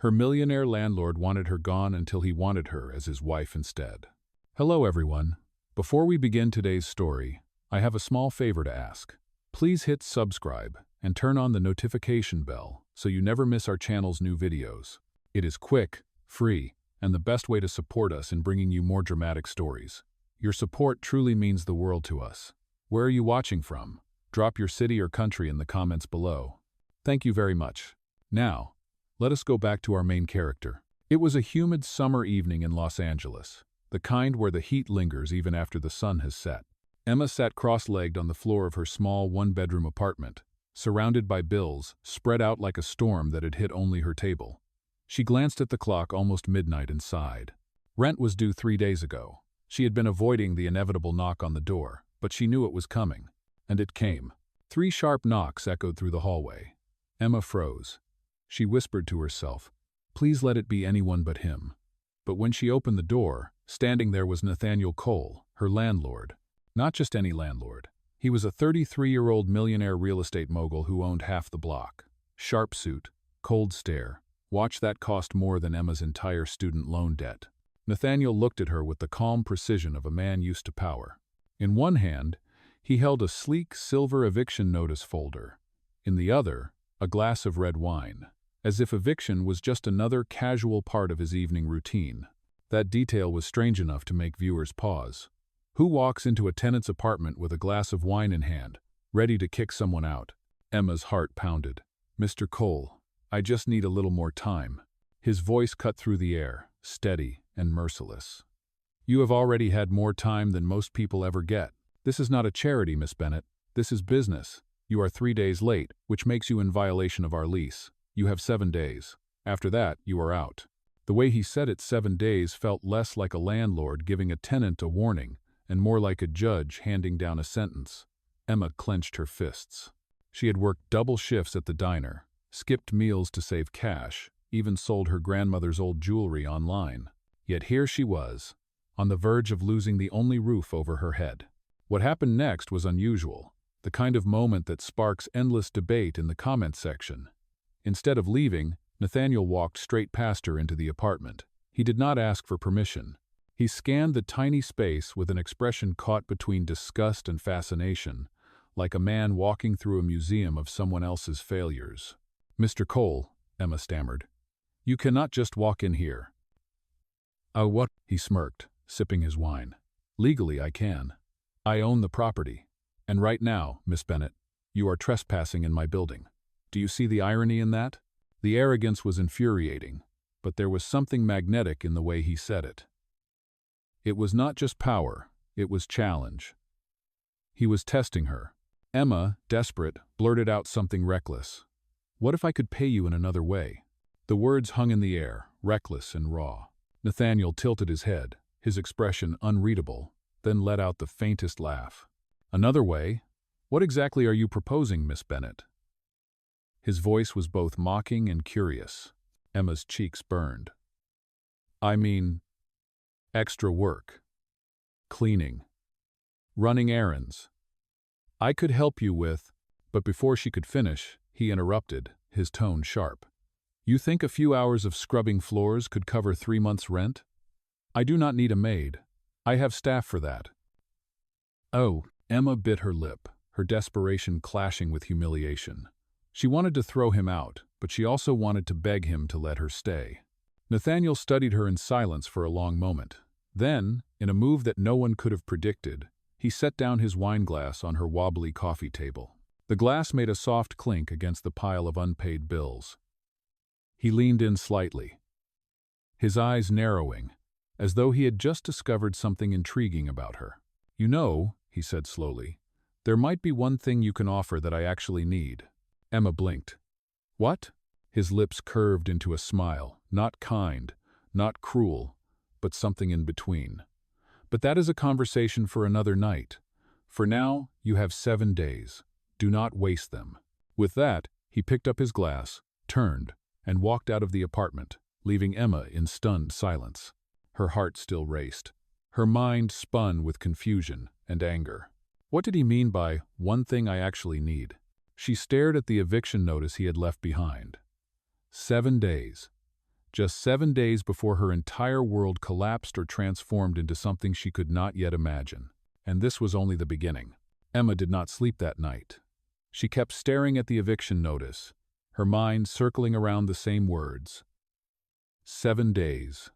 Her millionaire landlord wanted her gone until he wanted her as his wife instead. Hello everyone. Before we begin today's story, I have a small favor to ask. Please hit subscribe and turn on the notification bell so you never miss our channel's new videos. It is quick, free, and the best way to support us in bringing you more dramatic stories. Your support truly means the world to us. Where are you watching from? Drop your city or country in the comments below. Thank you very much. Now, let us go back to our main character. It was a humid summer evening in Los Angeles, the kind where the heat lingers even after the sun has set. Emma sat cross-legged on the floor of her small one-bedroom apartment, surrounded by bills spread out like a storm that had hit only her table. She glanced at the clock, almost midnight, and sighed. Rent was due 3 days ago. She had been avoiding the inevitable knock on the door, but she knew it was coming. And it came. 3 sharp knocks echoed through the hallway. Emma froze. She whispered to herself, "Please let it be anyone but him." But when she opened the door, standing there was Nathaniel Cole, her landlord. Not just any landlord. He was a 33-year-old millionaire real estate mogul who owned half the block. Sharp suit, cold stare. Watch that cost more than Emma's entire student loan debt. Nathaniel looked at her with the calm precision of a man used to power. In one hand, he held a sleek silver eviction notice folder. In the other, a glass of red wine, as if eviction was just another casual part of his evening routine. That detail was strange enough to make viewers pause. Who walks into a tenant's apartment with a glass of wine in hand, ready to kick someone out? Emma's heart pounded. "Mr. Cole, I just need a little more time." His voice cut through the air, steady and merciless. "You have already had more time than most people ever get. This is not a charity, Miss Bennett. This is business. You are 3 days late, which makes you in violation of our lease. You have 7 days. After that, you are out." The way he said it, 7 days, felt less like a landlord giving a tenant a warning and more like a judge handing down a sentence. Emma clenched her fists. She had worked double shifts at the diner, skipped meals to save cash, even sold her grandmother's old jewelry online. Yet here she was, on the verge of losing the only roof over her head. What happened next was unusual, the kind of moment that sparks endless debate in the comment section. Instead of leaving, Nathaniel walked straight past her into the apartment. He did not ask for permission. He scanned the tiny space with an expression caught between disgust and fascination, like a man walking through a museum of someone else's failures. "Mr. Cole," Emma stammered, "you cannot just walk in here." "Oh, what?" he smirked, sipping his wine. "Legally, I can. I own the property. And right now, Miss Bennett, you are trespassing in my building. Do you see the irony in that?" The arrogance was infuriating, but there was something magnetic in the way he said it. It was not just power, it was challenge. He was testing her. Emma, desperate, blurted out something reckless. "What if I could pay you in another way?" The words hung in the air, reckless and raw. Nathaniel tilted his head, his expression unreadable, then let out the faintest laugh. "Another way? What exactly are you proposing, Miss Bennett?" His voice was both mocking and curious. Emma's cheeks burned. "I mean, extra work. Cleaning. Running errands. I could help you with—" But before she could finish, he interrupted, his tone sharp. "You think a few hours of scrubbing floors could cover 3 months' rent? I do not need a maid. I have staff for that." "Oh," Emma bit her lip, her desperation clashing with humiliation. She wanted to throw him out, but she also wanted to beg him to let her stay. Nathaniel studied her in silence for a long moment. Then, in a move that no one could have predicted, he set down his wineglass on her wobbly coffee table. The glass made a soft clink against the pile of unpaid bills. He leaned in slightly, his eyes narrowing, as though he had just discovered something intriguing about her. "You know," he said slowly, "there might be one thing you can offer that I actually need." Emma blinked. "What?" His lips curved into a smile, not kind, not cruel, but something in between. "But that is a conversation for another night. For now, you have 7 days. Do not waste them." With that, he picked up his glass, turned, and walked out of the apartment, leaving Emma in stunned silence. Her heart still raced. Her mind spun with confusion and anger. What did he mean by "one thing I actually need"? She stared at the eviction notice he had left behind. 7 days. just 7 days before her entire world collapsed or transformed into something she could not yet imagine. And this was only the beginning. Emma did not sleep that night. She kept staring at the eviction notice, her mind circling around the same words. 7 days.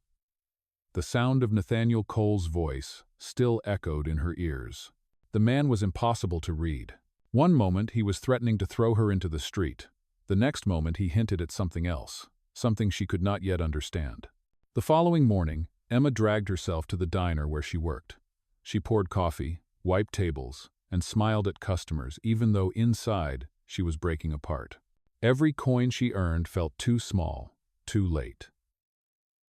The sound of Nathaniel Cole's voice still echoed in her ears. The man was impossible to read. One moment he was threatening to throw her into the street. The next moment he hinted at something else, something she could not yet understand. The following morning, Emma dragged herself to the diner where she worked. She poured coffee, wiped tables, and smiled at customers even though inside she was breaking apart. Every coin she earned felt too small, too late.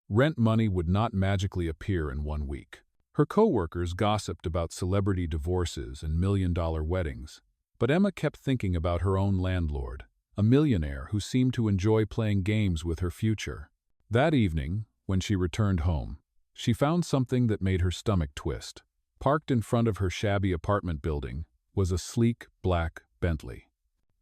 Rent money would not magically appear in 1 week. Her co-workers gossiped about celebrity divorces and million-dollar weddings, but Emma kept thinking about her own landlord, a millionaire who seemed to enjoy playing games with her future. That evening, when she returned home, she found something that made her stomach twist. Parked in front of her shabby apartment building was a sleek, black Bentley.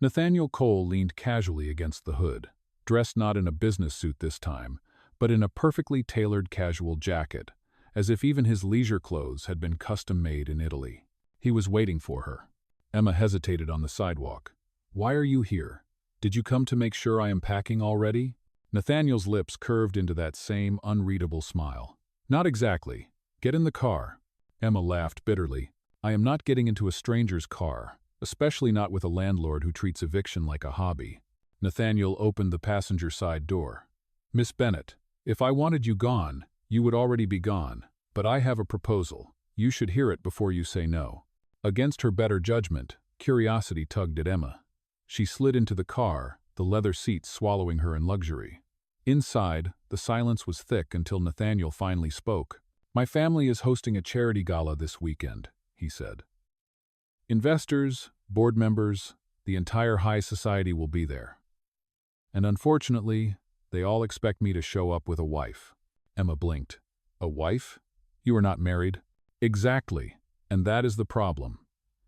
Nathaniel Cole leaned casually against the hood, dressed not in a business suit this time, but in a perfectly tailored casual jacket, as if even his leisure clothes had been custom-made in Italy. He was waiting for her. Emma hesitated on the sidewalk. "Why are you here? Did you come to make sure I am packing already?" Nathaniel's lips curved into that same unreadable smile. "Not exactly. Get in the car." Emma laughed bitterly. "I am not getting into a stranger's car, especially not with a landlord who treats eviction like a hobby." Nathaniel opened the passenger side door. "Miss Bennett, if I wanted you gone, you would already be gone, but I have a proposal. You should hear it before you say no." Against her better judgment, curiosity tugged at Emma. She slid into the car, the leather seats swallowing her in luxury. Inside, the silence was thick until Nathaniel finally spoke. "My family is hosting a charity gala this weekend," he said. "Investors, board members, the entire high society will be there. And unfortunately, they all expect me to show up with a wife." Emma blinked. "A wife? You are not married?" "Exactly, and that is the problem."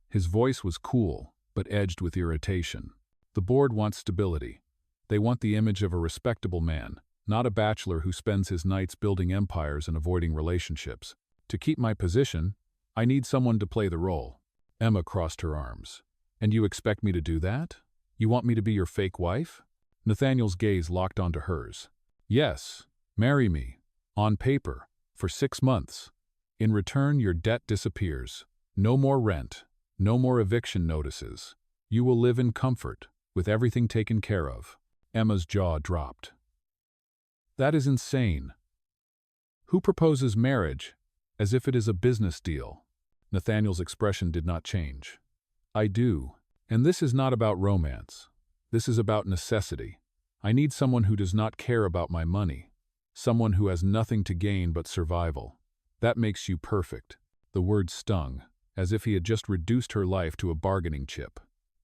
His voice was cool, but edged with irritation. "The board wants stability. They want the image of a respectable man, not a bachelor who spends his nights building empires and avoiding relationships. To keep my position, I need someone to play the role." Emma crossed her arms. "And you expect me to do that? You want me to be your fake wife?" Nathaniel's gaze locked onto hers. "Yes, marry me. On paper, for 6 months. In return, your debt disappears. No more rent, no more eviction notices. You will live in comfort, with everything taken care of." Emma's jaw dropped. "That is insane. Who proposes marriage as if it is a business deal?" Nathaniel's expression did not change. "I do, and this is not about romance. This is about necessity. I need someone who does not care about my money. Someone who has nothing to gain but survival. That makes you perfect." The word stung, as if he had just reduced her life to a bargaining chip.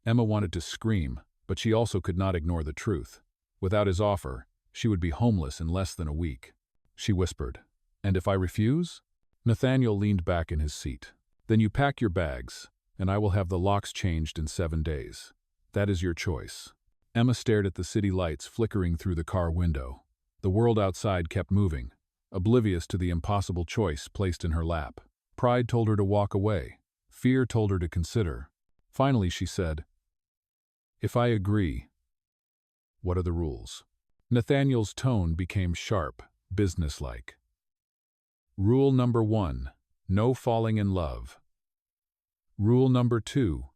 Emma wanted to scream, but she also could not ignore the truth. Without his offer, she would be homeless in less than a week. She whispered, "And if I refuse?" Nathaniel leaned back in his seat. "Then you pack your bags, and I will have the locks changed in 7 days. That is your choice." Emma stared at the city lights flickering through the car window. The world outside kept moving, oblivious to the impossible choice placed in her lap. Pride told her to walk away. Fear told her to consider. Finally she said, "If I agree, what are the rules?" Nathaniel's tone became sharp, businesslike. "Rule number 1, no falling in love. Rule number 2,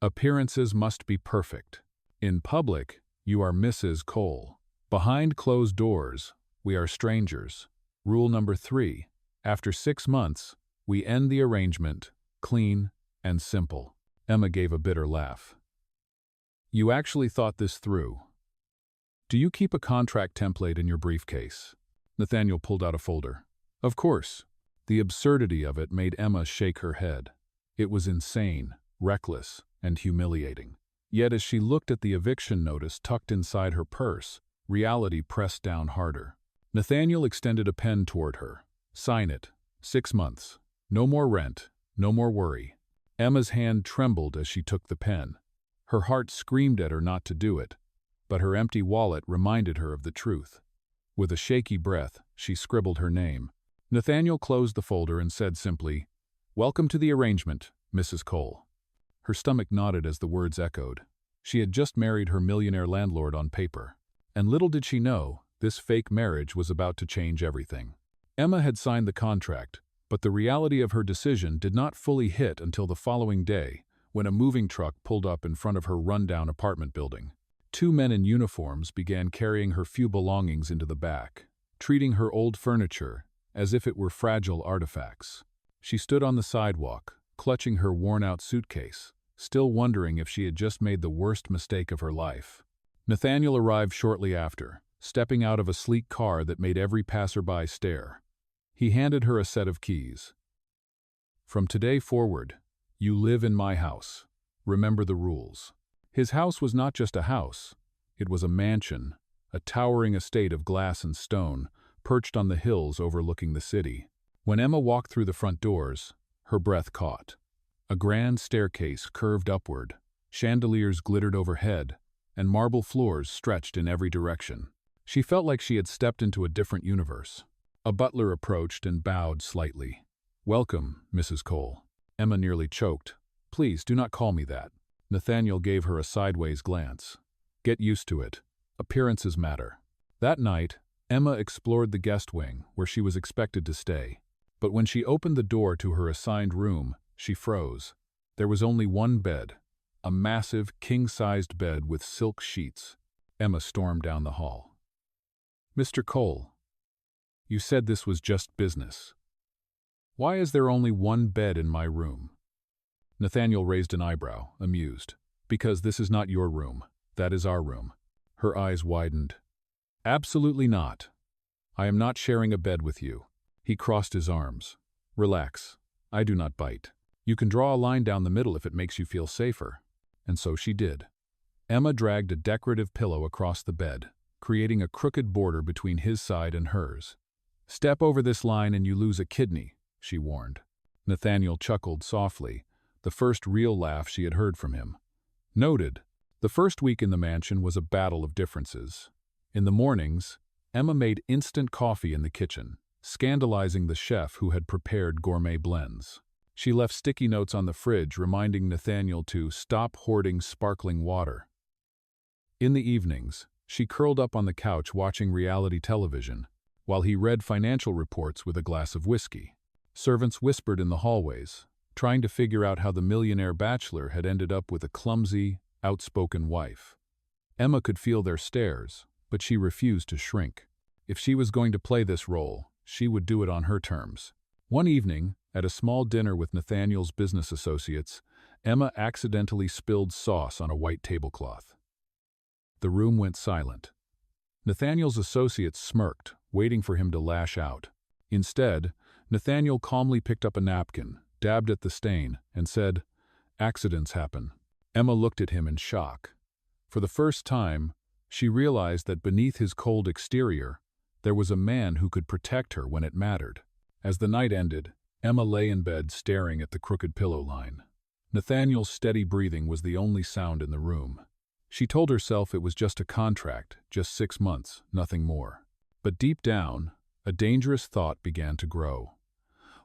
appearances must be perfect. In public, you are Mrs. Cole. Behind closed doors, we are strangers. Rule number 3, after 6 months, we end the arrangement, clean and simple." Emma gave a bitter laugh. "You actually thought this through. Do you keep a contract template in your briefcase?" Nathaniel pulled out a folder. "Of course." The absurdity of it made Emma shake her head. It was insane, reckless, and humiliating. Yet as she looked at the eviction notice tucked inside her purse, reality pressed down harder. Nathaniel extended a pen toward her. "Sign it. 6 months. No more rent. No more worry." Emma's hand trembled as she took the pen. Her heart screamed at her not to do it, but her empty wallet reminded her of the truth. With a shaky breath, she scribbled her name. Nathaniel closed the folder and said simply, "Welcome to the arrangement, Mrs. Cole." Her stomach knotted as the words echoed. She had just married her millionaire landlord on paper. And little did she know, this fake marriage was about to change everything. Emma had signed the contract, but the reality of her decision did not fully hit until the following day, when a moving truck pulled up in front of her rundown apartment building. Two men in uniforms began carrying her few belongings into the back, treating her old furniture as if it were fragile artifacts. She stood on the sidewalk, clutching her worn-out suitcase, still wondering if she had just made the worst mistake of her life. Nathaniel arrived shortly after, stepping out of a sleek car that made every passerby stare. He handed her a set of keys. "From today forward, you live in my house. Remember the rules." His house was not just a house. It was a mansion, a towering estate of glass and stone, perched on the hills overlooking the city. When Emma walked through the front doors, her breath caught. A grand staircase curved upward, chandeliers glittered overhead, and marble floors stretched in every direction. She felt like she had stepped into a different universe. A butler approached and bowed slightly. "Welcome, Mrs. Cole." Emma nearly choked. "Please do not call me that." Nathaniel gave her a sideways glance. "Get used to it. Appearances matter." That night, Emma explored the guest wing, where she was expected to stay. But when she opened the door to her assigned room, she froze. There was only one bed, a massive, king-sized bed with silk sheets. Emma stormed down the hall. "Mr. Cole, you said this was just business. Why is there only one bed in my room?" Nathaniel raised an eyebrow, amused. "Because this is not your room. That is our room." Her eyes widened. "Absolutely not. I am not sharing a bed with you." He crossed his arms. "Relax. I do not bite. You can draw a line down the middle if it makes you feel safer." And so she did. Emma dragged a decorative pillow across the bed, creating a crooked border between his side and hers. "Step over this line and you lose a kidney," she warned. Nathaniel chuckled softly, the first real laugh she had heard from him. Noted. The first week in the mansion was a battle of differences. In the mornings, Emma made instant coffee in the kitchen, scandalizing the chef who had prepared gourmet blends. She left sticky notes on the fridge reminding Nathaniel to stop hoarding sparkling water. In the evenings, she curled up on the couch watching reality television, while he read financial reports with a glass of whiskey. Servants whispered in the hallways, trying to figure out how the millionaire bachelor had ended up with a clumsy, outspoken wife. Emma could feel their stares, but she refused to shrink. If she was going to play this role, she would do it on her terms. One evening, at a small dinner with Nathaniel's business associates, Emma accidentally spilled sauce on a white tablecloth. The room went silent. Nathaniel's associates smirked, waiting for him to lash out. Instead, Nathaniel calmly picked up a napkin, dabbed at the stain, and said, "Accidents happen." Emma looked at him in shock. For the first time, she realized that beneath his cold exterior, there was a man who could protect her when it mattered. As the night ended, Emma lay in bed staring at the crooked pillow line. Nathaniel's steady breathing was the only sound in the room. She told herself it was just a contract, just 6 months, nothing more. But deep down, a dangerous thought began to grow.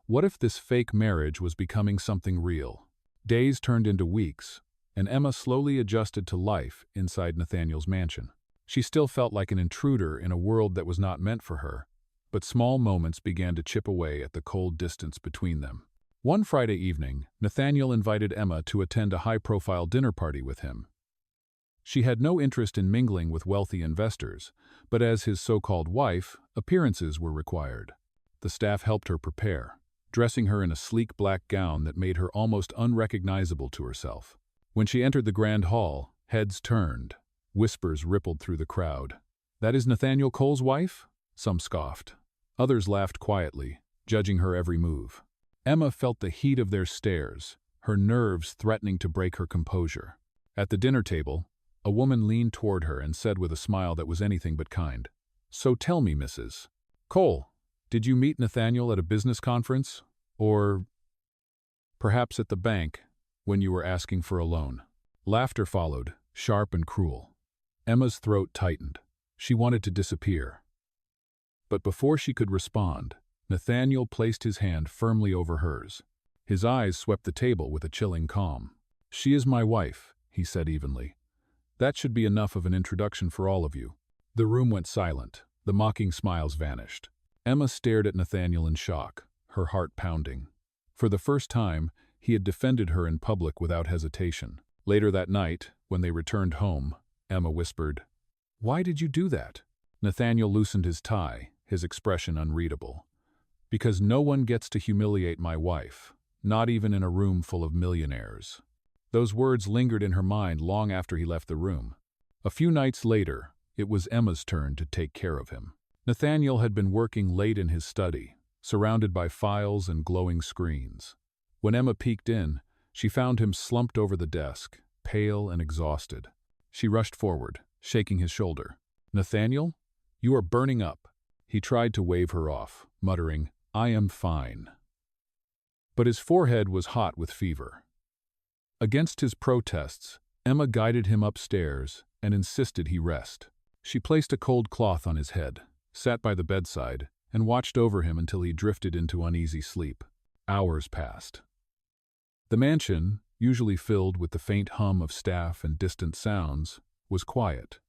What if this fake marriage was becoming something real? Days turned into weeks, and Emma slowly adjusted to life inside Nathaniel's mansion. She still felt like an intruder in a world that was not meant for her, but small moments began to chip away at the cold distance between them. One Friday evening, Nathaniel invited Emma to attend a high-profile dinner party with him. She had no interest in mingling with wealthy investors, but as his so-called wife, appearances were required. The staff helped her prepare, dressing her in a sleek black gown that made her almost unrecognizable to herself. When she entered the grand hall, heads turned. Whispers rippled through the crowd. "That is Nathaniel Cole's wife?" Some scoffed. Others laughed quietly, judging her every move. Emma felt the heat of their stares, her nerves threatening to break her composure. At the dinner table, a woman leaned toward her and said with a smile that was anything but kind, "So tell me, Mrs. Cole, did you meet Nathaniel at a business conference? Or perhaps at the bank, when you were asking for a loan?" Laughter followed, sharp and cruel. Emma's throat tightened. She wanted to disappear. But before she could respond, Nathaniel placed his hand firmly over hers. His eyes swept the table with a chilling calm. "She is my wife," he said evenly. "That should be enough of an introduction for all of you." The room went silent. The mocking smiles vanished. Emma stared at Nathaniel in shock, her heart pounding. For the first time, he had defended her in public without hesitation. Later that night, when they returned home, Emma whispered, "Why did you do that?" Nathaniel loosened his tie, his expression unreadable. "Because no one gets to humiliate my wife, not even in a room full of millionaires." Those words lingered in her mind long after he left the room. A few nights later, it was Emma's turn to take care of him. Nathaniel had been working late in his study, surrounded by files and glowing screens. When Emma peeked in, she found him slumped over the desk, pale and exhausted. She rushed forward, shaking his shoulder. "Nathaniel, you are burning up." He tried to wave her off, muttering, "I am fine." But his forehead was hot with fever. Against his protests, Emma guided him upstairs and insisted he rest. She placed a cold cloth on his head, sat by the bedside, and watched over him until he drifted into uneasy sleep. Hours passed. The mansion, usually filled with the faint hum of staff and distant sounds, was quiet.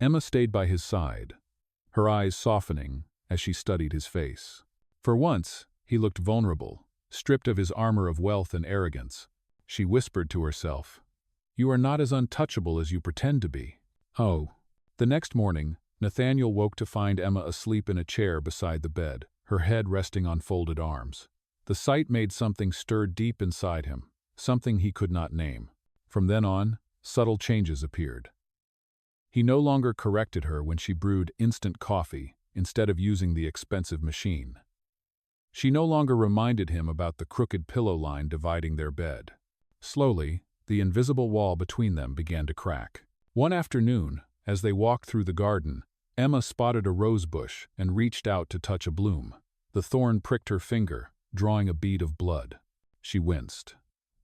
Emma stayed by his side, her eyes softening as she studied his face. For once, he looked vulnerable, stripped of his armor of wealth and arrogance. She whispered to herself, "You are not as untouchable as you pretend to be." Oh. The next morning, Nathaniel woke to find Emma asleep in a chair beside the bed, her head resting on folded arms. The sight made something stir deep inside him, something he could not name. From then on, subtle changes appeared. He no longer corrected her when she brewed instant coffee instead of using the expensive machine. She no longer reminded him about the crooked pillow line dividing their bed. Slowly, the invisible wall between them began to crack. One afternoon, as they walked through the garden, Emma spotted a rose bush and reached out to touch a bloom. The thorn pricked her finger, drawing a bead of blood. She winced.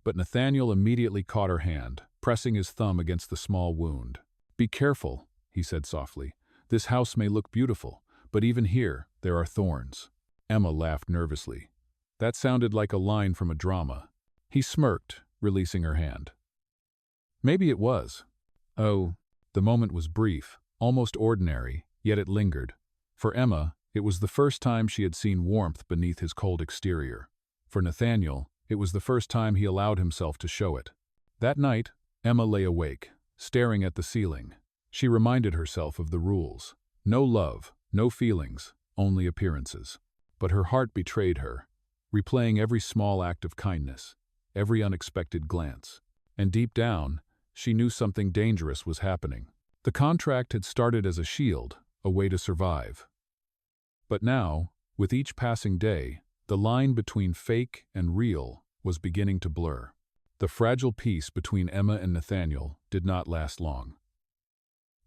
But Nathaniel immediately caught her hand, pressing his thumb against the small wound. "Be careful," he said softly. "This house may look beautiful, but even here, there are thorns." Emma laughed nervously. That sounded like a line from a drama. He smirked, releasing her hand. Maybe it was. Oh, the moment was brief, almost ordinary, yet it lingered. For Emma, it was the first time she had seen warmth beneath his cold exterior. For Nathaniel, it was the first time he allowed himself to show it. That night, Emma lay awake, staring at the ceiling. She reminded herself of the rules. No love, no feelings, only appearances. But her heart betrayed her, replaying every small act of kindness, every unexpected glance. And deep down, she knew something dangerous was happening. The contract had started as a shield, a way to survive. But now, with each passing day, the line between fake and real was beginning to blur. The fragile peace between Emma and Nathaniel did not last long.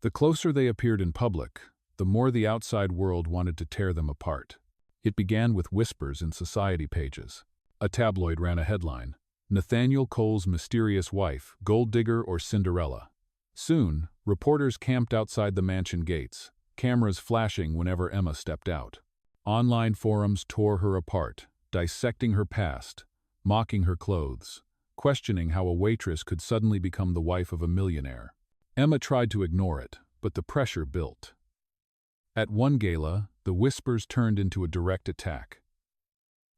The closer they appeared in public, the more the outside world wanted to tear them apart. It began with whispers in society pages. A tabloid ran a headline, "Nathaniel Cole's mysterious wife, gold digger or Cinderella." Soon, reporters camped outside the mansion gates, cameras flashing whenever Emma stepped out. Online forums tore her apart, dissecting her past, mocking her clothes, questioning how a waitress could suddenly become the wife of a millionaire. Emma tried to ignore it, but the pressure built. At one gala, the whispers turned into a direct attack.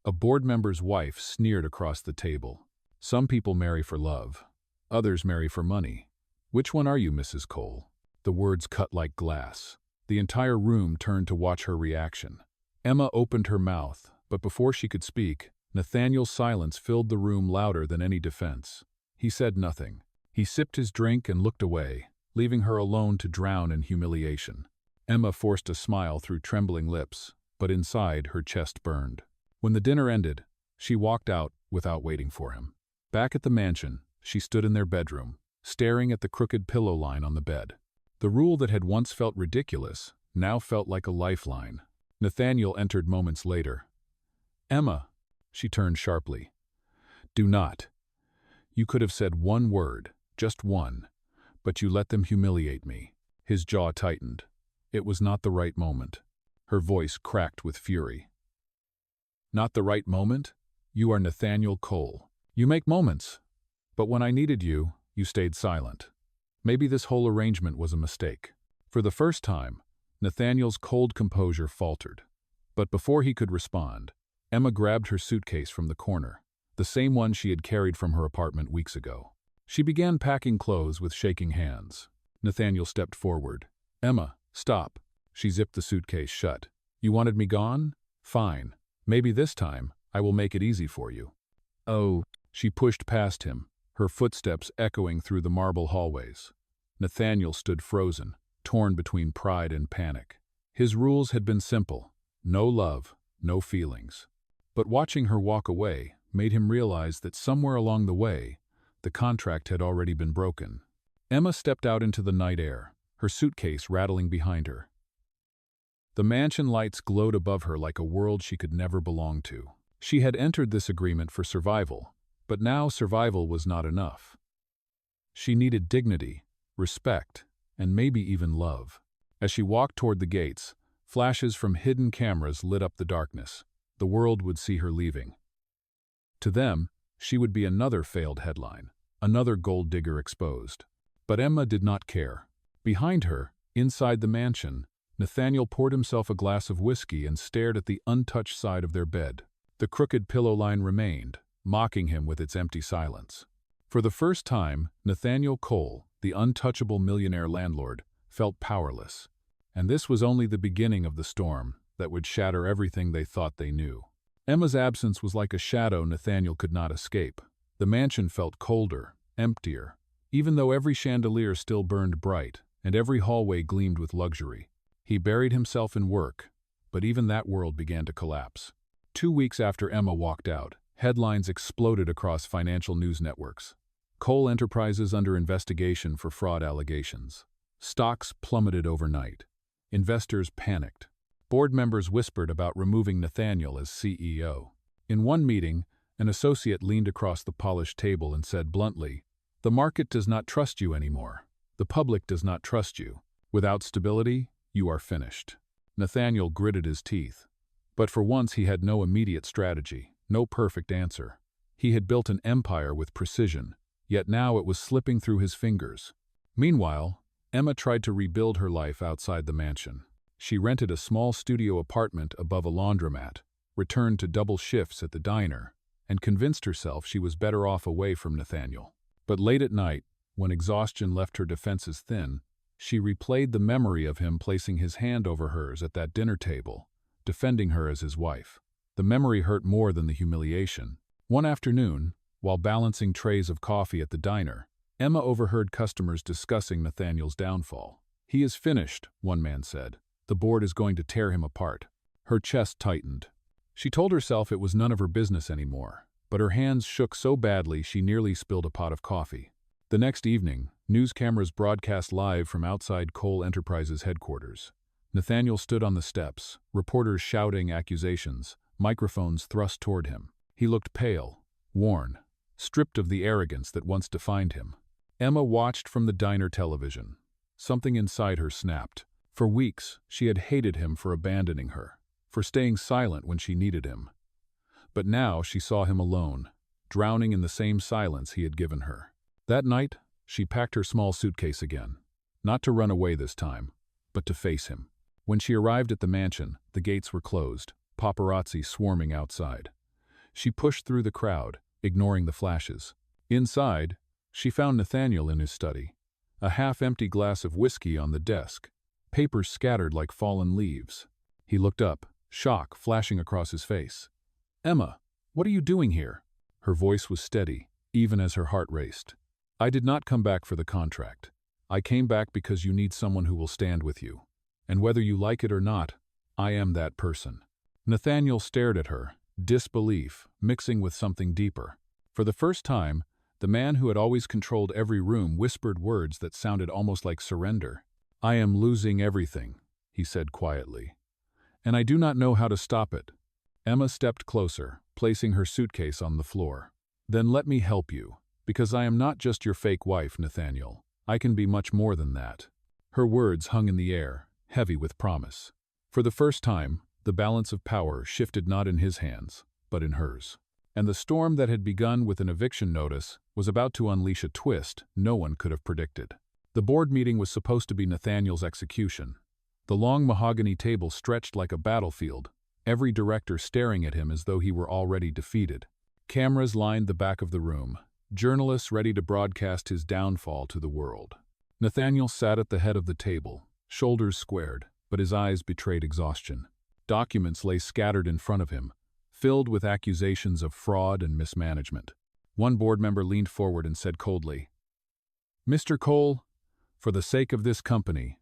A board member's wife sneered across the table. "Some people marry for love. Others marry for money. Which one are you, Mrs. Cole?" The words cut like glass. The entire room turned to watch her reaction. Emma opened her mouth, but before she could speak, Nathaniel's silence filled the room louder than any defense. He said nothing. He sipped his drink and looked away, leaving her alone to drown in humiliation. Emma forced a smile through trembling lips, but inside her chest burned. When the dinner ended, she walked out without waiting for him. Back at the mansion, she stood in their bedroom, staring at the crooked pillow line on the bed. The rule that had once felt ridiculous now felt like a lifeline. Nathaniel entered moments later. "Emma," she turned sharply. "Do not. You could have said one word, just one, but you let them humiliate me." His jaw tightened. It was not the right moment. Her voice cracked with fury. Not the right moment? You are Nathaniel Cole. You make moments. But when I needed you, you stayed silent. Maybe this whole arrangement was a mistake. For the first time, Nathaniel's cold composure faltered. But before he could respond, Emma grabbed her suitcase from the corner, the same one she had carried from her apartment weeks ago. She began packing clothes with shaking hands. Nathaniel stepped forward. Emma, stop. She zipped the suitcase shut. You wanted me gone? Fine. Maybe this time, I will make it easy for you. Oh, she pushed past him, her footsteps echoing through the marble hallways. Nathaniel stood frozen, torn between pride and panic. His rules had been simple: no love, no feelings. But watching her walk away made him realize that somewhere along the way, the contract had already been broken. Emma stepped out into the night air, her suitcase rattling behind her. The mansion lights glowed above her like a world she could never belong to. She had entered this agreement for survival, but now survival was not enough. She needed dignity, respect, and maybe even love. As she walked toward the gates, flashes from hidden cameras lit up the darkness. The world would see her leaving. To them, she would be another failed headline, another gold digger exposed. But Emma did not care. Behind her, inside the mansion, Nathaniel poured himself a glass of whiskey and stared at the untouched side of their bed. The crooked pillow line remained, mocking him with its empty silence. For the first time, Nathaniel Cole, the untouchable millionaire landlord, felt powerless. And this was only the beginning of the storm that would shatter everything they thought they knew. Emma's absence was like a shadow Nathaniel could not escape. The mansion felt colder, emptier, even though every chandelier still burned bright and every hallway gleamed with luxury. He buried himself in work, but even that world began to collapse. 2 weeks after Emma walked out, headlines exploded across financial news networks. Cole Enterprises under investigation for fraud allegations. Stocks plummeted overnight. Investors panicked. Board members whispered about removing Nathaniel as CEO. In one meeting, an associate leaned across the polished table and said bluntly, "The market does not trust you anymore. The public does not trust you. Without stability, you are finished." Nathaniel gritted his teeth. But for once he had no immediate strategy, no perfect answer. He had built an empire with precision, yet now it was slipping through his fingers. Meanwhile, Emma tried to rebuild her life outside the mansion. She rented a small studio apartment above a laundromat, returned to double shifts at the diner, and convinced herself she was better off away from Nathaniel. But late at night, when exhaustion left her defenses thin, she replayed the memory of him placing his hand over hers at that dinner table, defending her as his wife. The memory hurt more than the humiliation. One afternoon, while balancing trays of coffee at the diner, Emma overheard customers discussing Nathaniel's downfall. "He is finished," one man said. "The board is going to tear him apart." Her chest tightened. She told herself it was none of her business anymore, but her hands shook so badly she nearly spilled a pot of coffee. The next evening, news cameras broadcast live from outside Cole Enterprises headquarters. Nathaniel stood on the steps, reporters shouting accusations, microphones thrust toward him. He looked pale, worn, stripped of the arrogance that once defined him. Emma watched from the diner television. Something inside her snapped. For weeks, she had hated him for abandoning her, for staying silent when she needed him. But now she saw him alone, drowning in the same silence he had given her. That night, she packed her small suitcase again, not to run away this time, but to face him. When she arrived at the mansion, the gates were closed, paparazzi swarming outside. She pushed through the crowd, ignoring the flashes. Inside, she found Nathaniel in his study, a half-empty glass of whiskey on the desk, papers scattered like fallen leaves. He looked up, shock flashing across his face. "Emma, what are you doing here?" Her voice was steady, even as her heart raced. "I did not come back for the contract. I came back because you need someone who will stand with you. And whether you like it or not, I am that person." Nathaniel stared at her, disbelief mixing with something deeper. For the first time, the man who had always controlled every room whispered words that sounded almost like surrender. "I am losing everything," he said quietly. "And I do not know how to stop it." Emma stepped closer, placing her suitcase on the floor. "Then let me help you, because I am not just your fake wife, Nathaniel. I can be much more than that." Her words hung in the air, heavy with promise. For the first time, the balance of power shifted not in his hands, but in hers. And the storm that had begun with an eviction notice was about to unleash a twist no one could have predicted. The board meeting was supposed to be Nathaniel's execution. The long mahogany table stretched like a battlefield, every director staring at him as though he were already defeated. Cameras lined the back of the room, journalists ready to broadcast his downfall to the world. Nathaniel sat at the head of the table, shoulders squared, but his eyes betrayed exhaustion. Documents lay scattered in front of him, filled with accusations of fraud and mismanagement. One board member leaned forward and said coldly, "Mr. Cole, for the sake of this company,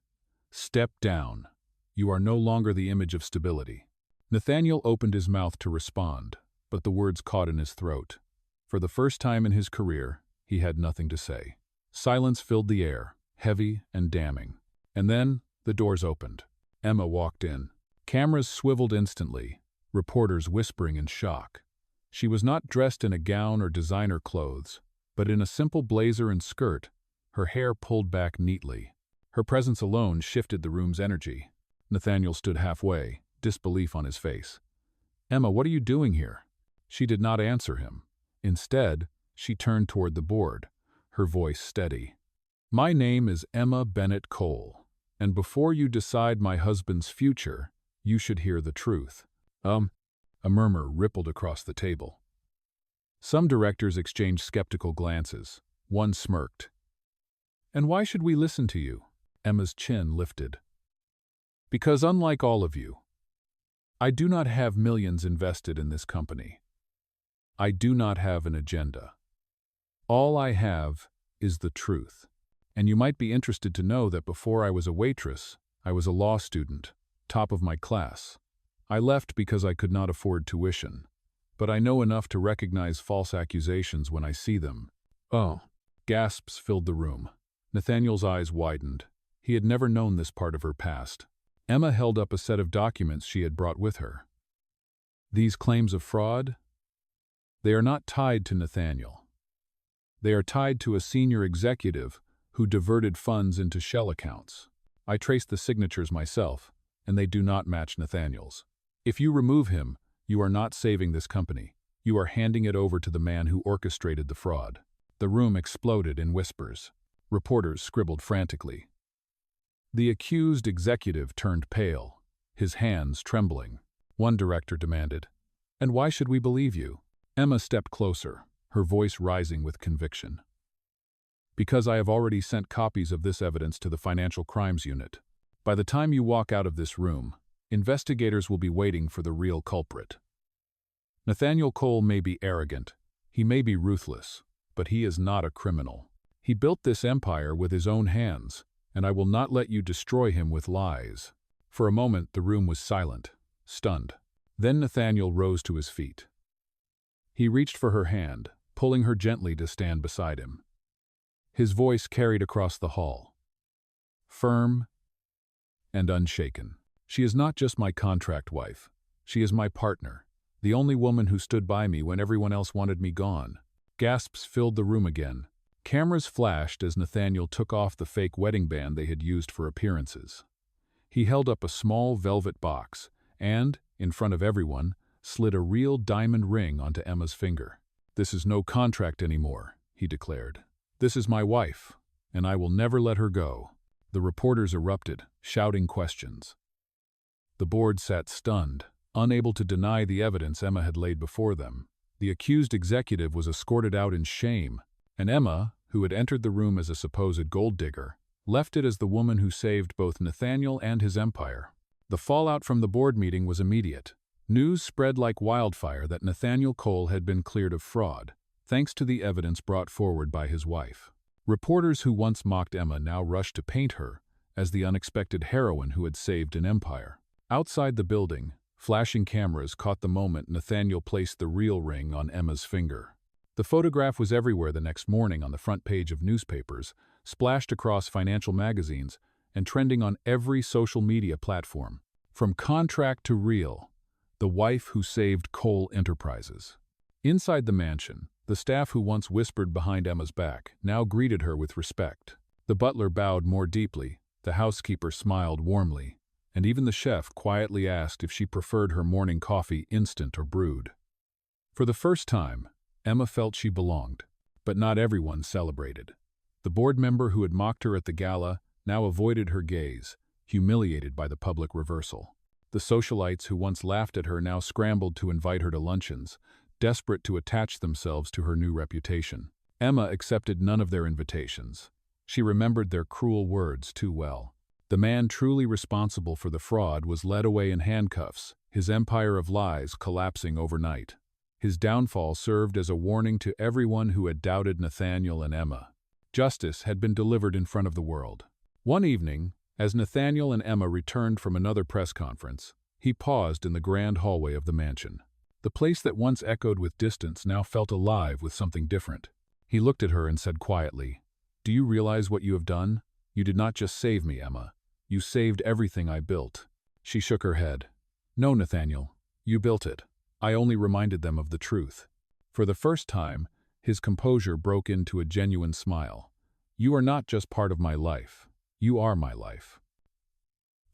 step down. You are no longer the image of stability." Nathaniel opened his mouth to respond, but the words caught in his throat. For the first time in his career, he had nothing to say. Silence filled the air, heavy and damning. And then, the doors opened. Emma walked in. Cameras swiveled instantly, reporters whispering in shock. She was not dressed in a gown or designer clothes, but in a simple blazer and skirt, her hair pulled back neatly. Her presence alone shifted the room's energy. Nathaniel stood halfway, disbelief on his face. "Emma, what are you doing here?" She did not answer him. Instead, she turned toward the board, her voice steady. "My name is Emma Bennett Cole, and before you decide my husband's future, you should hear the truth." A murmur rippled across the table. Some directors exchanged skeptical glances. One smirked. "And why should we listen to you?" Emma's chin lifted. "Because unlike all of you, I do not have millions invested in this company. I do not have an agenda. All I have is the truth. And you might be interested to know that before I was a waitress, I was a law student, top of my class. I left because I could not afford tuition, but I know enough to recognize false accusations when I see them." "Oh." Gasps filled the room. Nathaniel's eyes widened. He had never known this part of her past. Emma held up a set of documents she had brought with her. "These claims of fraud? They are not tied to Nathaniel. They are tied to a senior executive who diverted funds into shell accounts. I traced the signatures myself, and they do not match Nathaniel's. If you remove him, you are not saving this company. You are handing it over to the man who orchestrated the fraud." The room exploded in whispers. Reporters scribbled frantically. The accused executive turned pale, his hands trembling. One director demanded, "And why should we believe you?" Emma stepped closer, her voice rising with conviction. "Because I have already sent copies of this evidence to the Financial Crimes Unit. By the time you walk out of this room, investigators will be waiting for the real culprit. Nathaniel Cole may be arrogant, he may be ruthless, but he is not a criminal. He built this empire with his own hands, and I will not let you destroy him with lies." For a moment, the room was silent, stunned. Then Nathaniel rose to his feet. He reached for her hand, pulling her gently to stand beside him. His voice carried across the hall, firm and unshaken. "She is not just my contract wife. She is my partner, the only woman who stood by me when everyone else wanted me gone." Gasps filled the room again. Cameras flashed as Nathaniel took off the fake wedding band they had used for appearances. He held up a small velvet box and, in front of everyone, slid a real diamond ring onto Emma's finger. "This is no contract anymore," he declared. "This is my wife, and I will never let her go." The reporters erupted, shouting questions. The board sat stunned, unable to deny the evidence Emma had laid before them. The accused executive was escorted out in shame, and Emma, who had entered the room as a supposed gold digger, left it as the woman who saved both Nathaniel and his empire. The fallout from the board meeting was immediate. News spread like wildfire that Nathaniel Cole had been cleared of fraud, thanks to the evidence brought forward by his wife. Reporters who once mocked Emma now rushed to paint her as the unexpected heroine who had saved an empire. Outside the building, flashing cameras caught the moment Nathaniel placed the real ring on Emma's finger. The photograph was everywhere the next morning on the front page of newspapers, splashed across financial magazines, and trending on every social media platform. From contract to real, the wife who saved Cole Enterprises. Inside the mansion, the staff who once whispered behind Emma's back now greeted her with respect. The butler bowed more deeply, the housekeeper smiled warmly, and even the chef quietly asked if she preferred her morning coffee instant or brewed. For the first time, Emma felt she belonged, but not everyone celebrated. The board member who had mocked her at the gala now avoided her gaze, humiliated by the public reversal. The socialites who once laughed at her now scrambled to invite her to luncheons, desperate to attach themselves to her new reputation. Emma accepted none of their invitations. She remembered their cruel words too well. The man truly responsible for the fraud was led away in handcuffs, his empire of lies collapsing overnight. His downfall served as a warning to everyone who had doubted Nathaniel and Emma. Justice had been delivered in front of the world. One evening, as Nathaniel and Emma returned from another press conference, he paused in the grand hallway of the mansion. The place that once echoed with distance now felt alive with something different. He looked at her and said quietly, "Do you realize what you have done? You did not just save me, Emma. You saved everything I built." She shook her head. "No, Nathaniel, you built it. I only reminded them of the truth." For the first time, his composure broke into a genuine smile. "You are not just part of my life. You are my life."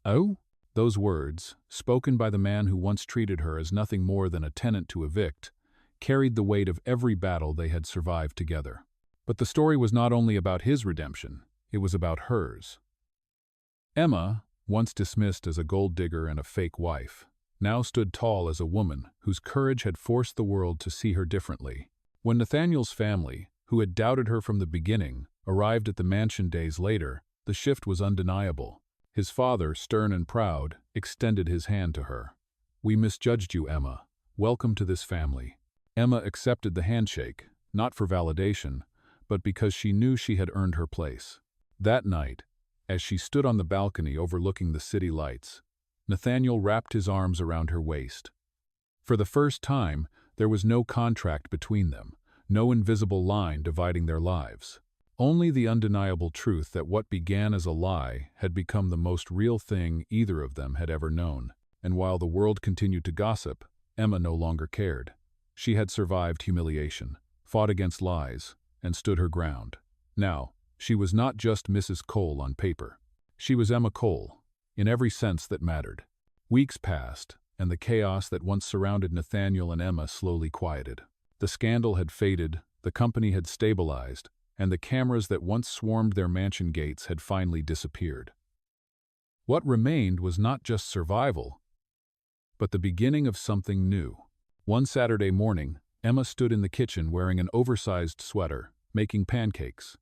"Oh?" Those words, spoken by the man who once treated her as nothing more than a tenant to evict, carried the weight of every battle they had survived together. But the story was not only about his redemption, it was about hers. Emma, once dismissed as a gold digger and a fake wife, now stood tall as a woman whose courage had forced the world to see her differently. When Nathaniel's family, who had doubted her from the beginning, arrived at the mansion days later, the shift was undeniable. His father, stern and proud, extended his hand to her. "We misjudged you, Emma. Welcome to this family." Emma accepted the handshake, not for validation, but because she knew she had earned her place. That night, as she stood on the balcony overlooking the city lights, Nathaniel wrapped his arms around her waist. For the first time, there was no contract between them, no invisible line dividing their lives. Only the undeniable truth that what began as a lie had become the most real thing either of them had ever known. And while the world continued to gossip, Emma no longer cared. She had survived humiliation, fought against lies, and stood her ground. Now, she was not just Mrs. Cole on paper. She was Emma Cole, in every sense that mattered. Weeks passed, and the chaos that once surrounded Nathaniel and Emma slowly quieted. The scandal had faded, the company had stabilized, and the cameras that once swarmed their mansion gates had finally disappeared. What remained was not just survival, but the beginning of something new. One Saturday morning, Emma stood in the kitchen wearing an oversized sweater, making pancakes.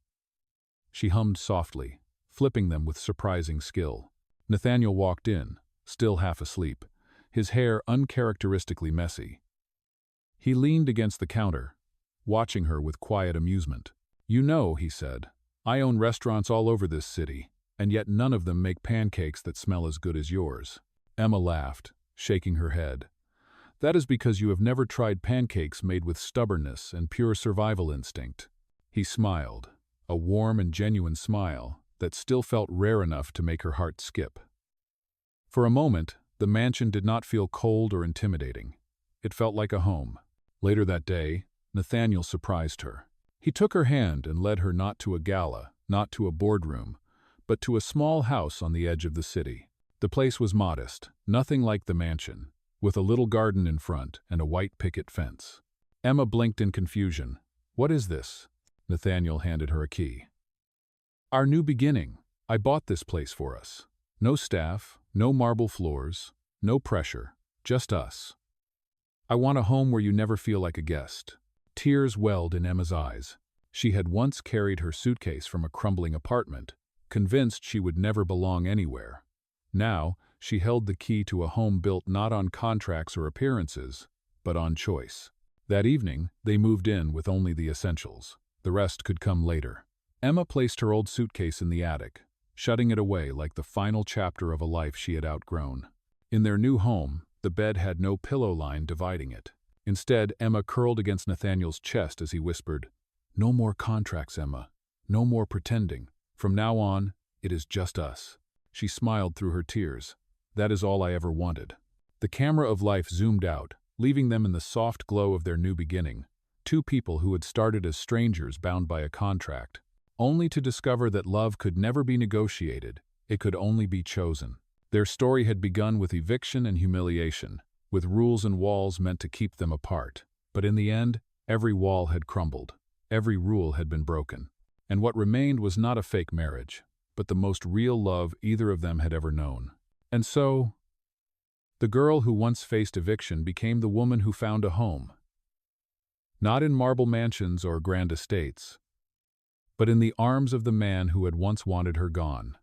She hummed softly, flipping them with surprising skill. Nathaniel walked in, still half asleep, his hair uncharacteristically messy. He leaned against the counter, watching her with quiet amusement. "You know," he said, "I own restaurants all over this city, and yet none of them make pancakes that smell as good as yours." Emma laughed, shaking her head. "That is because you have never tried pancakes made with stubbornness and pure survival instinct." He smiled, a warm and genuine smile that still felt rare enough to make her heart skip. For a moment, the mansion did not feel cold or intimidating. It felt like a home. Later that day, Nathaniel surprised her. He took her hand and led her not to a gala, not to a boardroom, but to a small house on the edge of the city. The place was modest, nothing like the mansion, with a little garden in front and a white picket fence. Emma blinked in confusion. "What is this?" Nathaniel handed her a key. "Our new beginning. I bought this place for us. No staff, no marble floors, no pressure, just us. I want a home where you never feel like a guest." Tears welled in Emma's eyes. She had once carried her suitcase from a crumbling apartment, convinced she would never belong anywhere. Now, she held the key to a home built not on contracts or appearances, but on choice. That evening, they moved in with only the essentials. The rest could come later. Emma placed her old suitcase in the attic, shutting it away like the final chapter of a life she had outgrown. In their new home, the bed had no pillow line dividing it. Instead, Emma curled against Nathaniel's chest as he whispered, "No more contracts, Emma. No more pretending. From now on, it is just us." She smiled through her tears. "That is all I ever wanted." The camera of life zoomed out, leaving them in the soft glow of their new beginning. Two people who had started as strangers bound by a contract, only to discover that love could never be negotiated, it could only be chosen. Their story had begun with eviction and humiliation, with rules and walls meant to keep them apart. But in the end, every wall had crumbled. Every rule had been broken. And what remained was not a fake marriage, but the most real love either of them had ever known. And so, the girl who once faced eviction became the woman who found a home. Not in marble mansions or grand estates, but in the arms of the man who had once wanted her gone.